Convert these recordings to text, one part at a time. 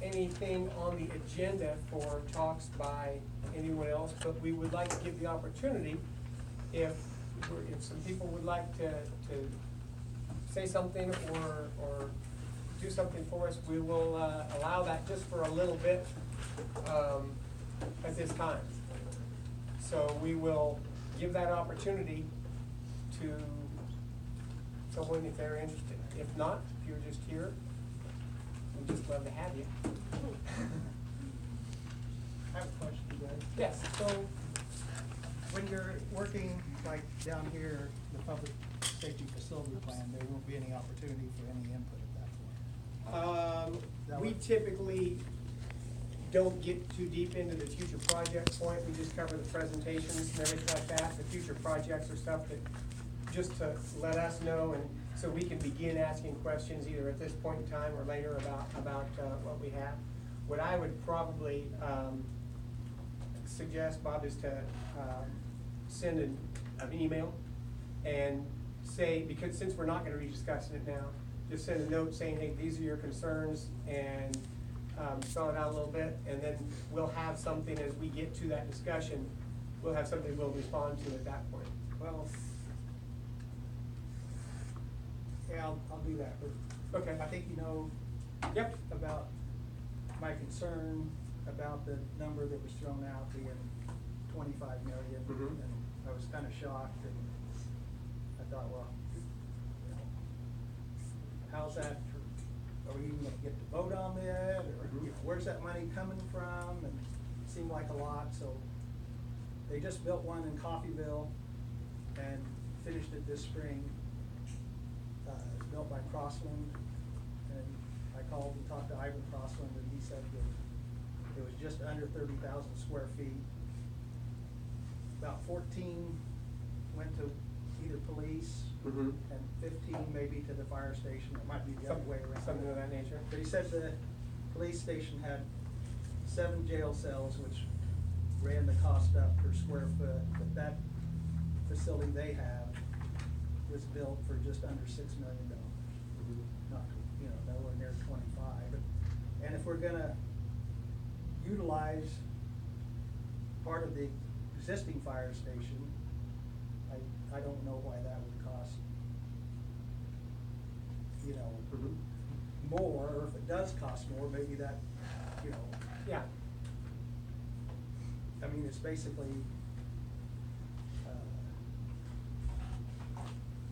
anything on the agenda for talks by anyone else, but we would like to give the opportunity if some people would like to say something or do something for us, we will allow that just for a little bit at this time. So we will give that opportunity to someone if they're interested. If not, if you're just here, we'd just love to have you. I have a question, guys. Yes. So, when you're working like down here, the public safety facility plan, there won't be any opportunity for any input at that point? We typically don't get too deep into the future project point. We just cover the presentations and everything like that. The future projects are stuff that, just to let us know, and so we can begin asking questions either at this point in time or later about what we have. What I would probably suggest, Bob, is to send an email and say, because since we're not gonna be discussing it now, just send a note saying, hey, these are your concerns, and spell it out a little bit, and then we'll have something as we get to that discussion, we'll have something we'll respond to at that point. Well, yeah, I'll do that, but Okay. I think you know Yep. about my concern about the number that was thrown out being 25 million. Mhm. And I was kind of shocked, and I thought, well, you know, how's that, are we even gonna get to vote on that, or you know, where's that money coming from? And it seemed like a lot, so they just built one in Coffeyville and finished it this spring. Built by Crossland, and I called and talked to Ivan Crossland, and he said that it was just under 30,000 square feet. About 14 went to either police, Mhm. and 15 maybe to the fire station. It might be the other way around. Something of that nature. But he said the police station had 7 jail cells, which ran the cost up per square foot, but that facility they have was built for just under $6 million. Not, you know, nowhere near 25. And if we're gonna utilize part of the existing fire station, I don't know why that would cost, you know, more, or if it does cost more, maybe that, you know, Yeah. I mean, it's basically,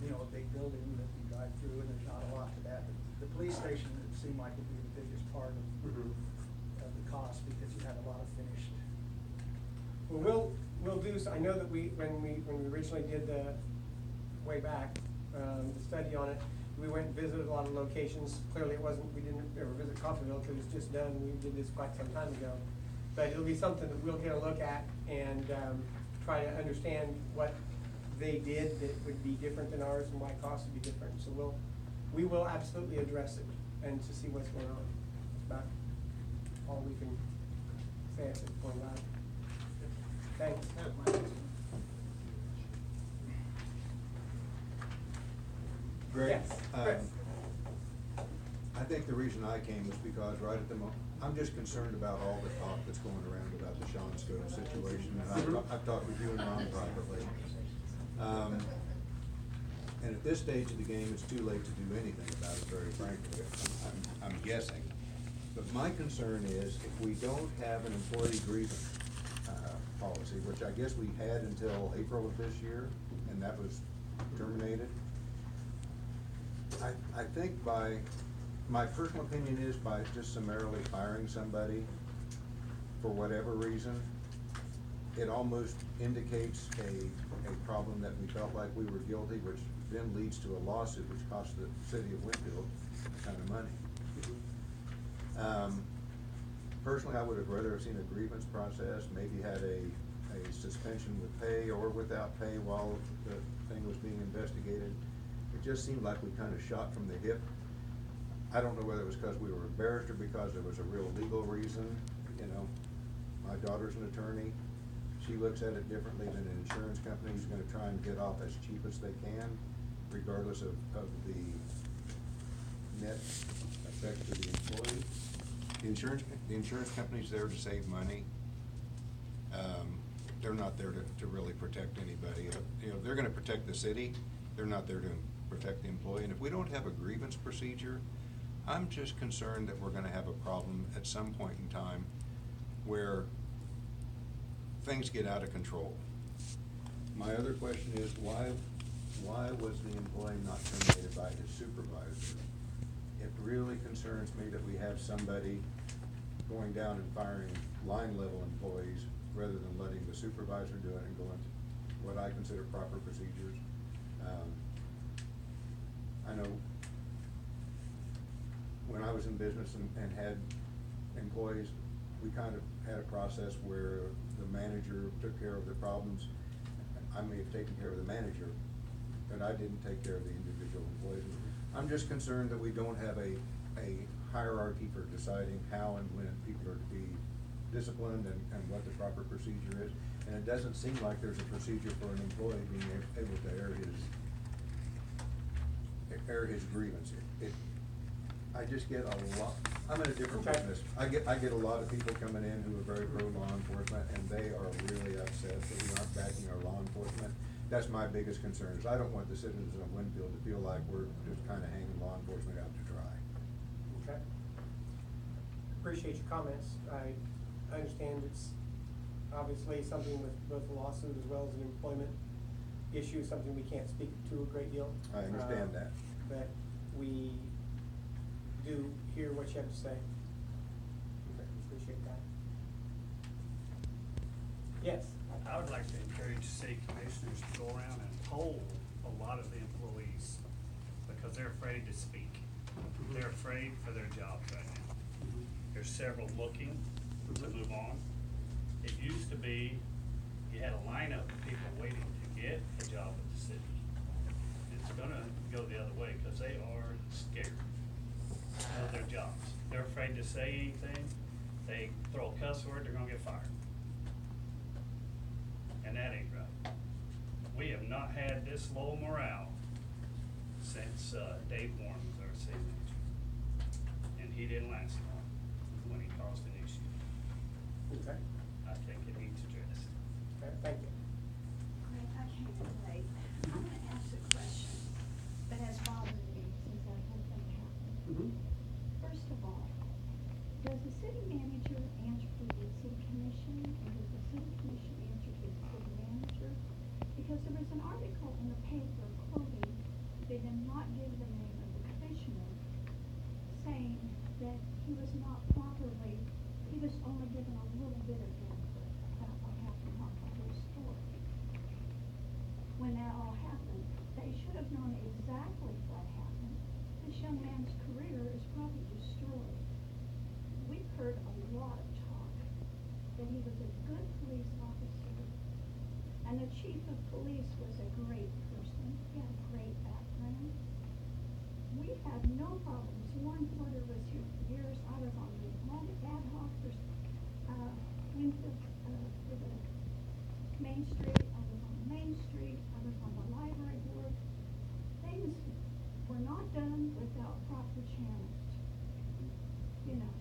you know, a big building that you drive through, and there's not a lot to that. But the police station, it seemed like would be the biggest part of the cost, because you had a lot of finished. Well, we'll do, I know that when we originally did the, way back, the study on it, we went and visited a lot of locations. Clearly it wasn't, we didn't ever visit Coffeyville because it was just done, we did this quite some time ago. But it'll be something that we'll get a look at and try to understand what they did that would be different than ours and why costs would be different. So we will absolutely address it and to see what's going on. That's about all we can say at this point, Rob. Thanks. Greg, Yes, Chris. I think the reason I came was because right at the moment, I'm just concerned about all the talk that's going around about the Sean Scott situation, and I've talked with you and Ron privately. And at this stage of the game, it's too late to do anything about it, very frankly, I'm guessing. But my concern is if we don't have an employee grievance policy, which I guess we had until April of this year, and that was terminated. I think my personal opinion is by just summarily firing somebody for whatever reason, it almost indicates a problem that we felt like we were guilty, which then leads to a lawsuit which costs the city of Winfield a ton of money. Personally, I would have rather have seen a grievance process, maybe had a suspension with pay or without pay while the thing was being investigated. It just seemed like we kind of shot from the hip. I don't know whether it was because we were embarrassed or because there was a real legal reason. You know, my daughter's an attorney. She looks at it differently than an insurance company who's gonna try and get off as cheap as they can, regardless of the net effect to the employee. The insurance company's there to save money. They're not there to really protect anybody. You know, they're gonna protect the city, they're not there to protect the employee. And if we don't have a grievance procedure, I'm just concerned that we're gonna have a problem at some point in time where things get out of control. My other question is, why was the employee not terminated by his supervisor? It really concerns me that we have somebody going down and firing line level employees rather than letting the supervisor do it and going to what I consider proper procedures. I know when I was in business and had employees, we kind of had a process where the manager took care of the problems. I may have taken care of the manager, but I didn't take care of the individual employees. I'm just concerned that we don't have a hierarchy for deciding how and when people are to be disciplined and what the proper procedure is. And it doesn't seem like there's a procedure for an employee being able to air his grievance. I just get a lot, I'm in a different Okay. business. I get a lot of people coming in who are very pro law enforcement, and they are really upset that we aren't backing our law enforcement. That's my biggest concern, is I don't want the citizens of Winfield to feel like we're just kind of hanging law enforcement out to dry. Okay. Appreciate your comments. I understand it's obviously something with both a lawsuit as well as an employment issue, something we can't speak to a great deal. I understand that. But we do hear what you have to say. Okay, appreciate that. Yes? I would like to encourage city commissioners to go around and poll a lot of the employees because they're afraid to speak. They're afraid for their jobs right now. There's several looking to move on. It used to be you had a lineup of people waiting to get a job at the city. It's gonna go the other way because they are scared of their jobs. They're afraid to say anything. They throw a cuss word, they're gonna get fired. And that ain't right. We have not had this low morale since Dave Warren was our city manager. And he didn't last long when he caused an issue. Okay. I think it needs addressed. Okay, thank you. Greg, I came in late. I'm gonna ask a question that has bothered me since that whole thing happened. First of all, does the city manager answer to the city commission, or does the city commission answer to the city manager? Because there was an article in the paper quoting, they did not give the name of the commissioner, saying that he was not properly, he was only given a little bit of input about what happened, not the whole story. When that all happened, they should have known exactly what happened. This young man's career is probably destroyed. We've heard a lot of talk that he was a good police officer, and the chief of police was a great person. He had a great background. We had no problems. Warren Porter was here for years. I was on the ad hoc for Winfield, for the Main Street. I was on Main Street. I was on the library board. Things were not done without proper channels. You know,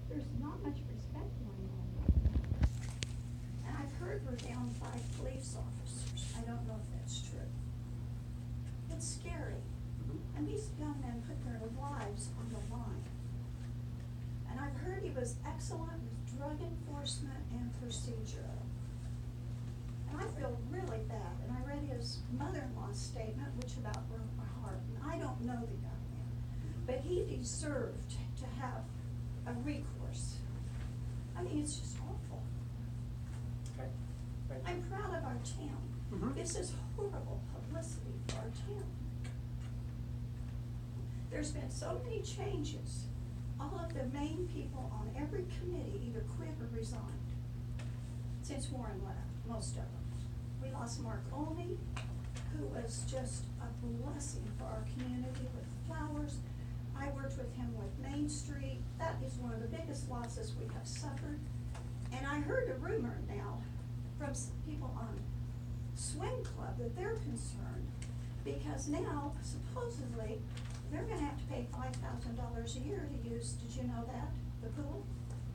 there's not much respect going on right now. And I've heard we're down 5 police officers. I don't know if that's true. It's scary. And these young men put their lives on the line. And I've heard he was excellent with drug enforcement and procedural. And I feel really bad. And I read his mother-in-law's statement, which about broke my heart. And I don't know the young man, but he deserved to have a recourse. I mean, it's just awful. Okay, thank you. I'm proud of our town. This is horrible publicity for our town. There's been so many changes. All of the main people on every committee either quit or resigned since Warren left, most of them. We lost Mark Olney, who was just a blessing for our community with flowers. I worked with him with Main Street. That is one of the biggest losses we have suffered. And I heard a rumor now from some people on Swim Club that they're concerned because now supposedly they're gonna have to pay $5,000 a year to use, did you know that? The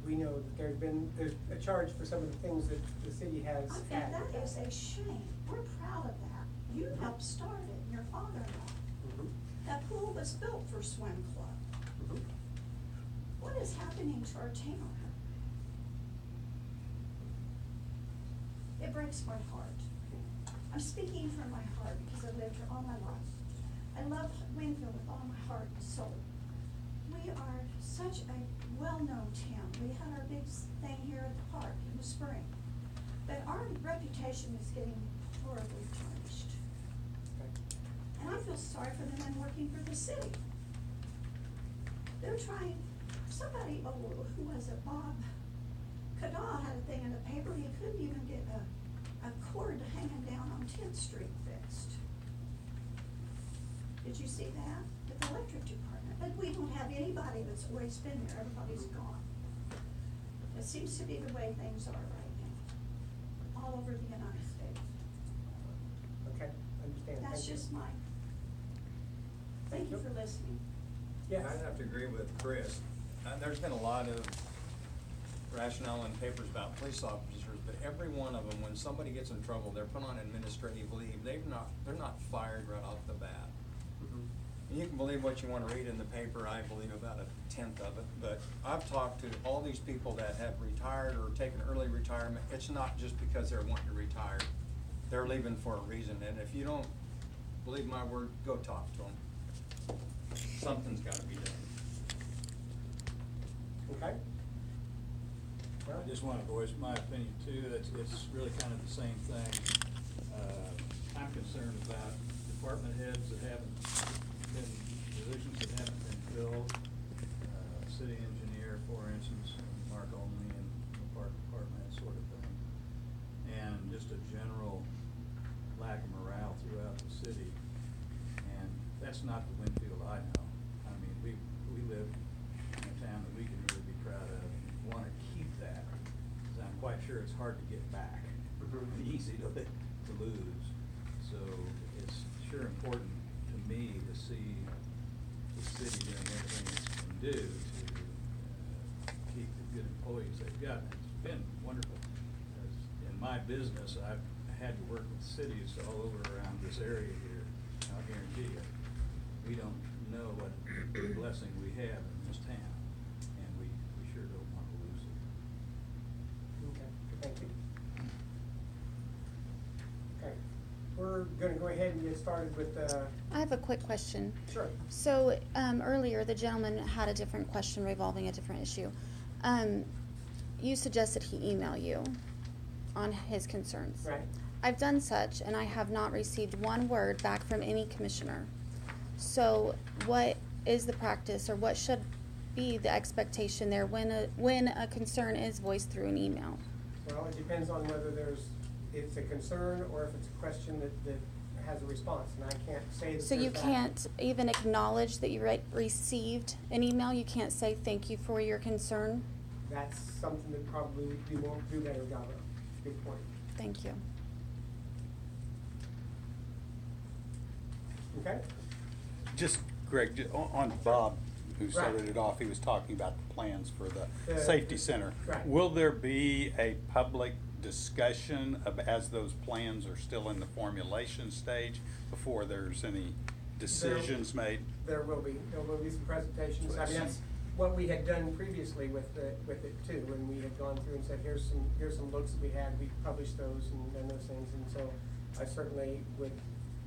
we know that there's a charge for some of the things that the city has And had. that is a shame. We're proud of that. You helped start it, your father-in-law. Mhm. That pool was built for swim club. Mhm. What is happening to our town? It breaks my heart. I'm speaking from my heart because I've lived here all my life. I love Winfield with all my heart and soul. We are such a well-known town. We had our big thing here at the park in the spring. But our reputation is getting horribly tarnished. Okay. And I feel sorry for the men working for the city. They're trying, somebody, who was it, Bob Cadell had a thing in the paper, he couldn't even get a cord hanging down on 10th Street fixed. Did you see that? With the electric department, but we don't have anybody that's always been there, everybody's gone. It seems to be the way things are right now, all over the United States. Okay, understand. That's Thank you. just my, thank you for listening. Yes. I'd have to agree with Chris. There's been a lot of rationale in papers about police officers, but every one of them, when somebody gets in trouble, they're put on administrative leave. They're not fired right off the bat. Mhm. And you can believe what you want to read in the paper. I believe about 1/10 of it. But I've talked to all these people that have retired or taken early retirement. It's not just because they're wanting to retire. They're leaving for a reason. And if you don't believe my word, go talk to them. Something's got to be done. Okay. Well, I just want to voice my opinion too. It's really kind of the same thing. I'm concerned about department heads that haven't been, positions that haven't been filled. City engineer, for instance, Mark Olney in the park department, that sort of thing. And just a general lack of morale throughout the city. And that's not the Winfield I know. I mean, we live in a town that we can really be proud of and want to keep that. Because I'm quite sure it's hard to get back, and easy to lose. So it's sure important to me to see the city doing everything it can do to keep the good employees they've got. And it's been wonderful. As in my business, I've had to work with cities all over around this area here. I'll guarantee you, we don't know what a blessing we have in this town, and we sure don't want to lose it. okay, thank you. Okay, we're gonna go ahead and get started with, I have a quick question. sure. So, earlier, the gentleman had a different question revolving a different issue. You suggested he email you on his concerns. Right. I've done such, and I have not received one word back from any commissioner. So, what is the practice, or what should be the expectation there when a concern is voiced through an email? Well, it depends on whether it's a concern or if it's a question that has a response, and I can't say that. So you there's that. can't even acknowledge that you received an email? You can't say thank you for your concern? That's something that probably we won't do better job of. Good point. Thank you. Okay? Just, Greg, on Bob, who Right. started it off, he was talking about the plans for the The- safety center. right. Will there be a public discussion as those plans are still in the formulation stage before there's any decisions made? There will be some presentations. I mean, that's what we had done previously with it too, when we had gone through and said, here's some looks that we had, we published those and those things, and so I certainly would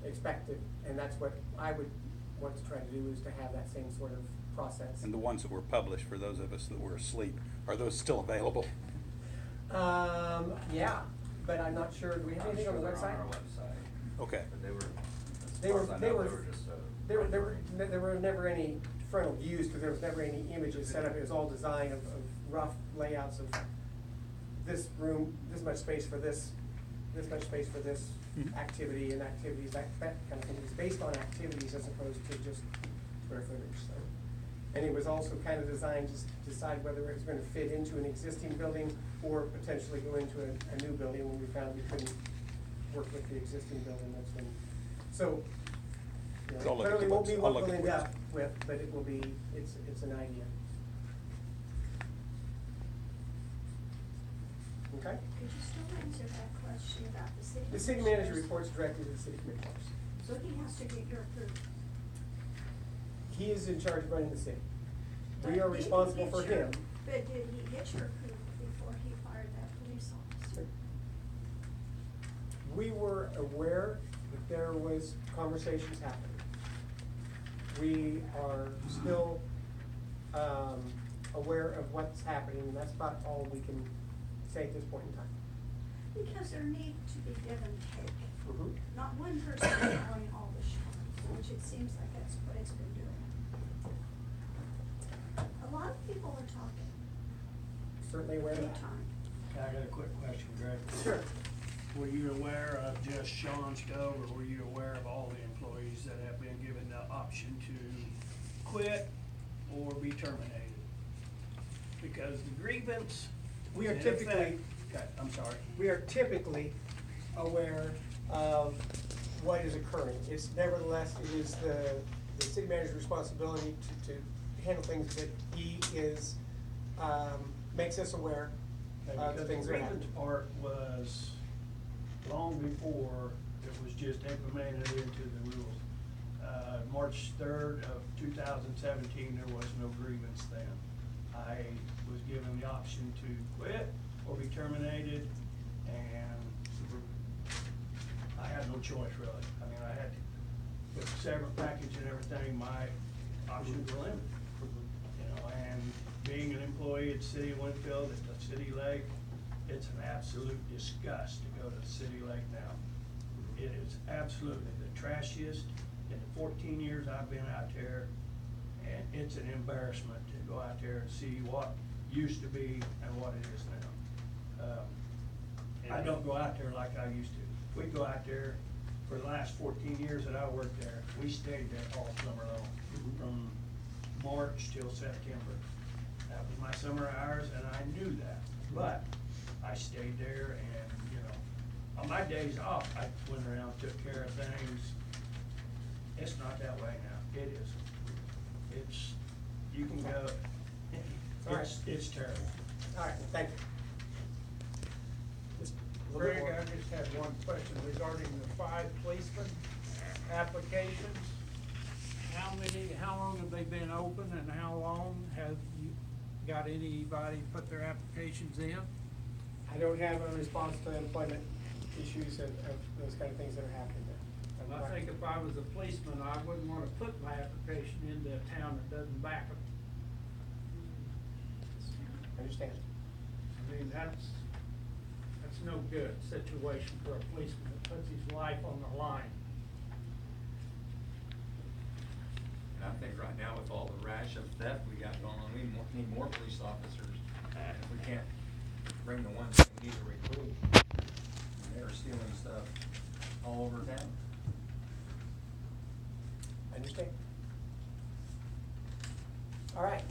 expect it, and that's what I would want to try to do, is to have that same sort of process. And the ones that were published, for those of us that were asleep, are those still available? Yeah, but I'm not sure, do we have anything on the website? Okay. But they were, as They far were, as I they know, were, they were just there were never any frontal views, because there was never any images set up. It was all design of rough layouts of this room, this much space for this much space for this Mhm. activity and activities, that kind of thing. It's based on activities as opposed to just square footage, so. And it was also kind of designed to decide whether it was gonna fit into an existing building or potentially go into a new building when we found we couldn't work with the existing building. That's when, so, you So I'll know, look at the clearly won't be website. I'll what look we'll at end the up website. with, but it will be, it's an idea. Okay. Could you still answer that question about the city? The city manager commissioners? reports directly to the city commissioners. So he has to get your approval. He is in charge of running the city. But We are did he responsible get for your- him. But did he get your approval before he fired that police officer? We were aware that there was conversations happening. We are still, aware of what's happening, and that's about all we can say at this point in time. Because there need to be give and take. Mhm. Not one person calling all the shots, which it seems like that's what it's been doing. A lot of people are talking, Certainly aware of big that. time. I got a quick question, Greg. Sure. Were you aware of just Sean Scope, or were you aware of all the employees that have been given the option to quit or be terminated? Because the grievance. We are in typically- effect- Okay, I'm sorry. We are typically aware of what is occurring. It's nevertheless, it is the city manager's responsibility to handle things that he is, makes us aware of Because the the things that happen. grievance part was long before it was just implemented into the rules. March 3rd of 2017, there was no grievance then. I was given the option to quit or be terminated, and I had no choice really. I mean, I had to, with the severance package and everything, my options were limited. You know, and being an employee at City of Winfield, at the City Lake, it's an absolute disgust to go to the City Lake now. It is absolutely the trashiest in the 14 years I've been out there, and it's an embarrassment to go out there and see what used to be and what it is now. I don't go out there like I used to. We go out there, for the last 14 years that I worked there, we stayed there all summer long, from March till September. That was my summer hours, and I knew that, but I stayed there, and, you know, on my days off, I went around, took care of things. It's not that way now, it is. It's, you can go, it's terrible. All right, thank you. Just a little bit Greg, more. I just had one question regarding the 5 policemen applications. How long have they been open, and how long have you got anybody put their applications in? I don't have a response to employment issues of those kind of things that are happening there. And I think if I was a policeman, I wouldn't wanna put my application into a town that doesn't back it. I understand. I mean, that's no good situation for a policeman that puts his life on the line. And I think right now with all the rash of theft we got going on, we need more police officers. And if we can't bring the ones that we need to recruit, they're stealing stuff all over town. I understand. All right,